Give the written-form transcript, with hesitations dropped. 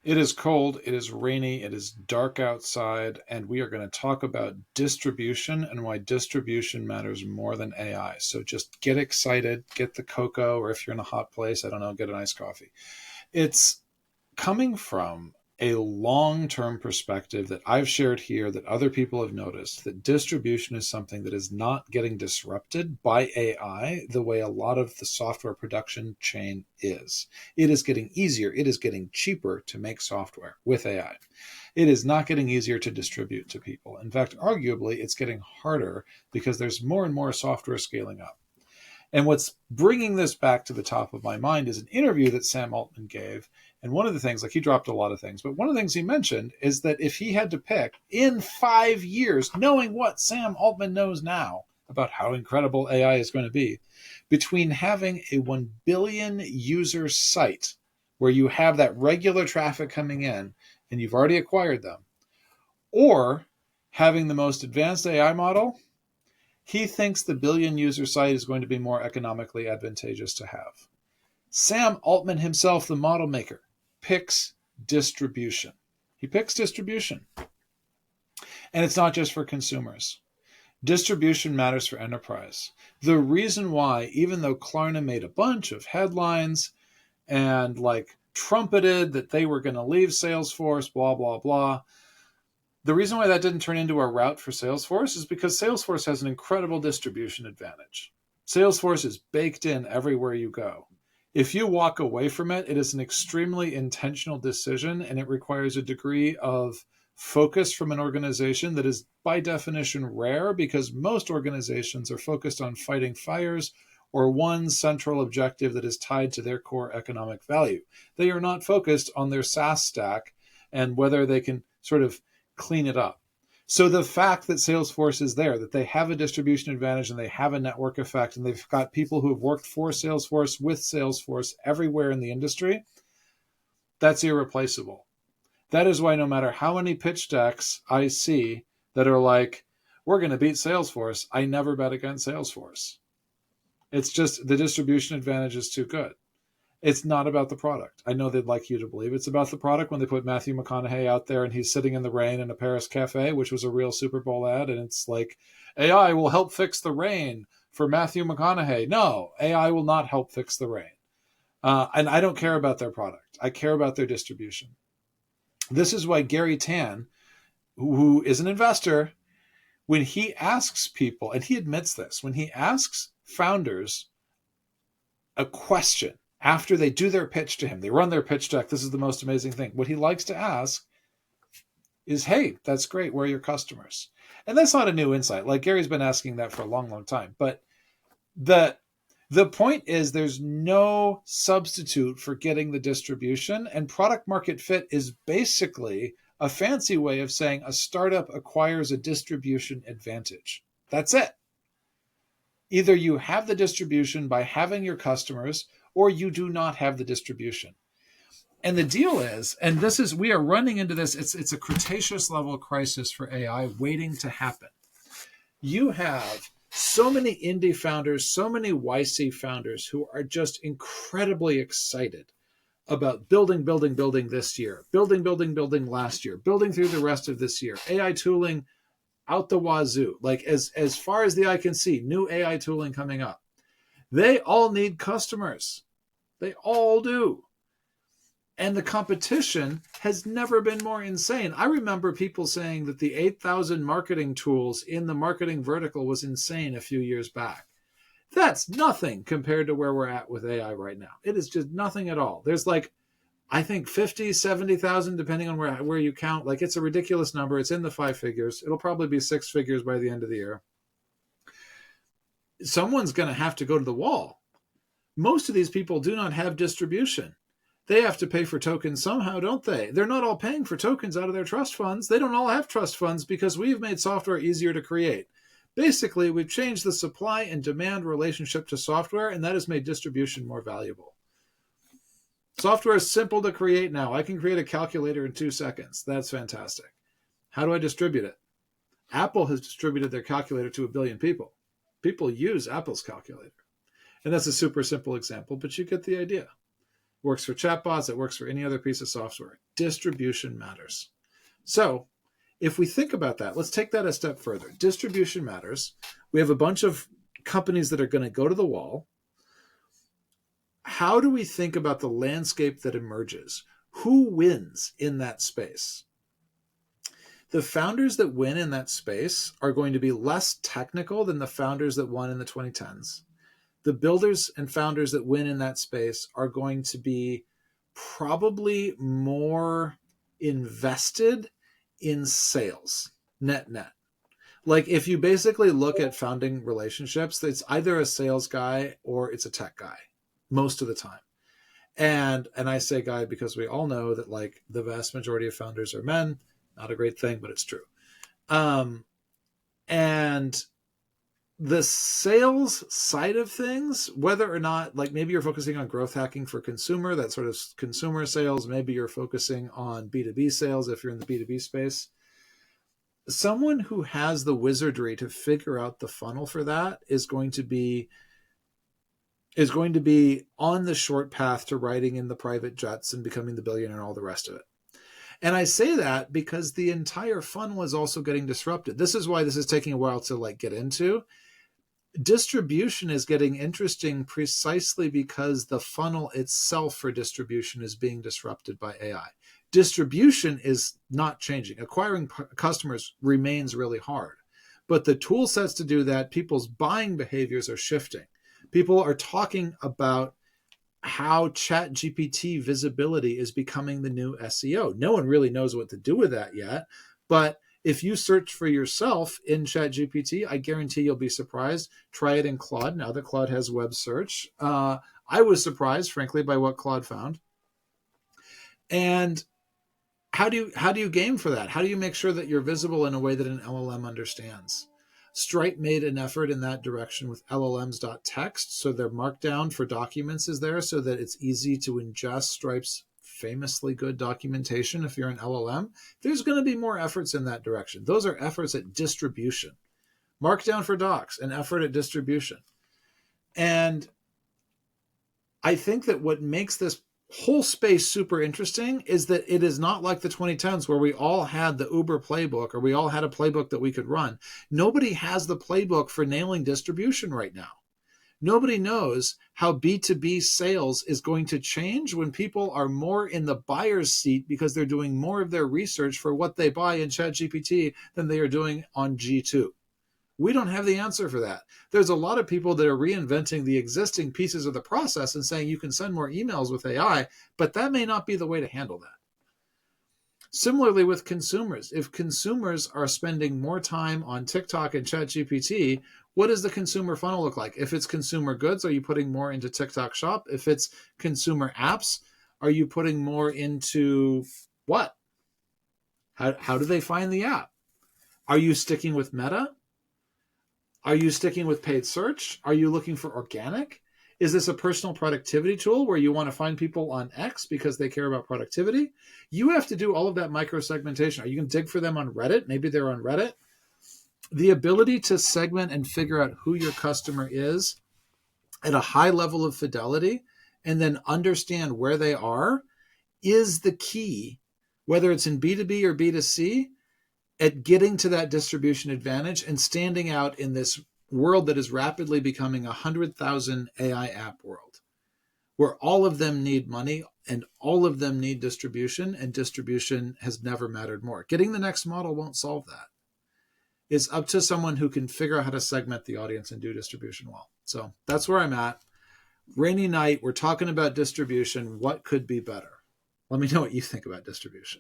It is cold, it is rainy, it is dark outside, and we are going to talk about distribution and why distribution matters more than AI. So just get excited, get the cocoa, or if you're in a hot place, I don't know, get an iced coffee. It's coming from a long-term perspective that I've shared here, that other people have noticed, that distribution is something that is not getting disrupted by AI the way a lot of the software production chain is. It is getting easier. It is getting cheaper to make software with AI. It is not getting easier to distribute to people. In fact, arguably, it's getting harder because there's more and more software scaling up. And what's bringing this back to the top of my mind is an interview that Sam Altman gave. And one of the things, like he dropped a lot of things, but one of the things he mentioned is that if he had to pick in 5 years, knowing what Sam Altman knows now about how incredible AI is going to be, between having a 1 billion user site where you have that regular traffic coming in and you've already acquired them, or having the most advanced AI model, he thinks the billion user site is going to be more economically advantageous to have. Sam Altman himself, the model maker, picks distribution. He picks distribution. And it's not just for consumers. Distribution matters for enterprise. The reason why, even though Klarna made a bunch of headlines and like trumpeted that they were going to leave Salesforce, blah, blah, blah, the reason why that didn't turn into a route for Salesforce is because Salesforce has an incredible distribution advantage. Salesforce is baked in everywhere you go. If you walk away from it, it is an extremely intentional decision, and it requires a degree of focus from an organization that is by definition rare, because most organizations are focused on fighting fires or one central objective that is tied to their core economic value. They are not focused on their SaaS stack and whether they can sort of clean it up. So the fact that Salesforce is there, that they have a distribution advantage and they have a network effect, and they've got people who have worked for Salesforce with Salesforce everywhere in the industry, that's irreplaceable. That is why no matter how many pitch decks I see that are like, we're going to beat Salesforce, I never bet against Salesforce. It's just the distribution advantage is too good. It's not about the product. I know they'd like you to believe it's about the product when they put Matthew McConaughey out there and he's sitting in the rain in a Paris cafe, which was a real Super Bowl ad. And it's like, AI will help fix the rain for Matthew McConaughey. No, AI will not help fix the rain. And I don't care about their product. I care about their distribution. This is why Gary Tan, who is an investor, when he asks people, and he admits this, when he asks founders a question, after they do their pitch to him, they run their pitch deck. This is the most amazing thing. What he likes to ask is, hey, that's great. Where are your customers? And that's not a new insight. Like Gary's been asking that for a long, long time. But the point is there's no substitute for getting the distribution. And product market fit is basically a fancy way of saying a startup acquires a distribution advantage. That's it. Either you have the distribution by having your customers, or you do not have the distribution. And the deal is, and this is, we are running into this, it's a Cretaceous level crisis for AI waiting to happen. You have so many indie founders, so many YC founders who are just incredibly excited about building this year, building last year, building through the rest of this year, AI tooling out the wazoo, like as far as the eye can see, new AI tooling coming up. They all need customers. They all do. And the competition has never been more insane. I remember people saying that the 8,000 marketing tools in the marketing vertical was insane a few years back. That's nothing compared to where we're at with AI right now. It is just nothing at all. There's like, I think 50, 70,000, depending on where you count. Like, it's a ridiculous number. It's in the 5 figures. It'll probably be 6 figures by the end of the year. Someone's going to have to go to the wall. Most of these people do not have distribution. They have to pay for tokens somehow, don't they? They're not all paying for tokens out of their trust funds. They don't all have trust funds because we've made software easier to create. Basically, we've changed the supply and demand relationship to software, and that has made distribution more valuable. Software is simple to create now. I can create a calculator in 2 seconds. That's fantastic. How do I distribute it? Apple has distributed their calculator to 1 billion people. People use Apple's calculator. And that's a super simple example, but you get the idea. works for chatbots, it works for any other piece of software. Distribution matters. So if we think about that, let's take that a step further. Distribution matters. We have a bunch of companies that are going to go to the wall. How do we think about the landscape that emerges? Who wins in that space? The founders that win in that space are going to be less technical than the founders that won in the 2010s. The builders and founders that win in that space are going to be probably more invested in sales, net. Like if you basically look at founding relationships, it's either a sales guy or it's a tech guy most of the time. And I say guy because we all know that like the vast majority of founders are men. Not a great thing, but it's true. And the sales side of things, whether or not, like maybe you're focusing on growth hacking for consumer, that sort of consumer sales, maybe you're focusing on B2B sales if you're in the B2B space. Someone who has the wizardry to figure out the funnel for that is going to be on the short path to riding in the private jets and becoming the billionaire and all the rest of it. And I say that because the entire funnel is also getting disrupted. This is why this is taking a while to like get into. Distribution is getting interesting precisely because the funnel itself for distribution is being disrupted by AI. Distribution is not changing. Acquiring customers remains really hard. But the tool sets to do that, people's buying behaviors are shifting. People are talking about how ChatGPT visibility is becoming the new SEO. No one really knows what to do with that yet, but if you search for yourself in ChatGPT, I guarantee you'll be surprised. Try it in Claude. Now that Claude has web search. I was surprised, frankly, by what Claude found. And how do you game for that? How do you make sure that you're visible in a way that an LLM understands? Stripe made an effort in that direction with LLMs.txt. So their markdown for documents is there so that it's easy to ingest Stripe's famously good documentation if you're an LLM. There's going to be more efforts in that direction. Those are efforts at distribution. Markdown for docs, an effort at distribution. And I think that what makes this whole space super interesting is that it is not like the 2010s where we all had the Uber playbook or we all had a playbook that we could run. Nobody has the playbook for nailing distribution right now. Nobody knows how B2B sales is going to change when people are more in the buyer's seat because they're doing more of their research for what they buy in ChatGPT than they are doing on G2. We don't have the answer for that. There's a lot of people that are reinventing the existing pieces of the process and saying you can send more emails with AI, but that may not be the way to handle that. Similarly with consumers, if consumers are spending more time on TikTok and ChatGPT, what does the consumer funnel look like? If it's consumer goods, are you putting more into TikTok Shop? If it's consumer apps, are you putting more into what? How do they find the app? Are you sticking with Meta? Are you sticking with paid search? Are you looking for organic? Is this a personal productivity tool where you want to find people on X because they care about productivity? You have to do all of that micro segmentation. Are you going to dig for them on Reddit? Maybe they're on Reddit. The ability to segment and figure out who your customer is at a high level of fidelity and then understand where they are is the key, whether it's in B2B or B2C, at getting to that distribution advantage and standing out in this world that is rapidly becoming a 100,000 AI app world, where all of them need money and all of them need distribution, and distribution has never mattered more. Getting the next model won't solve that. It's up to someone who can figure out how to segment the audience and do distribution well. So that's where I'm at. Rainy night, we're talking about distribution. What could be better? Let me know what you think about distribution.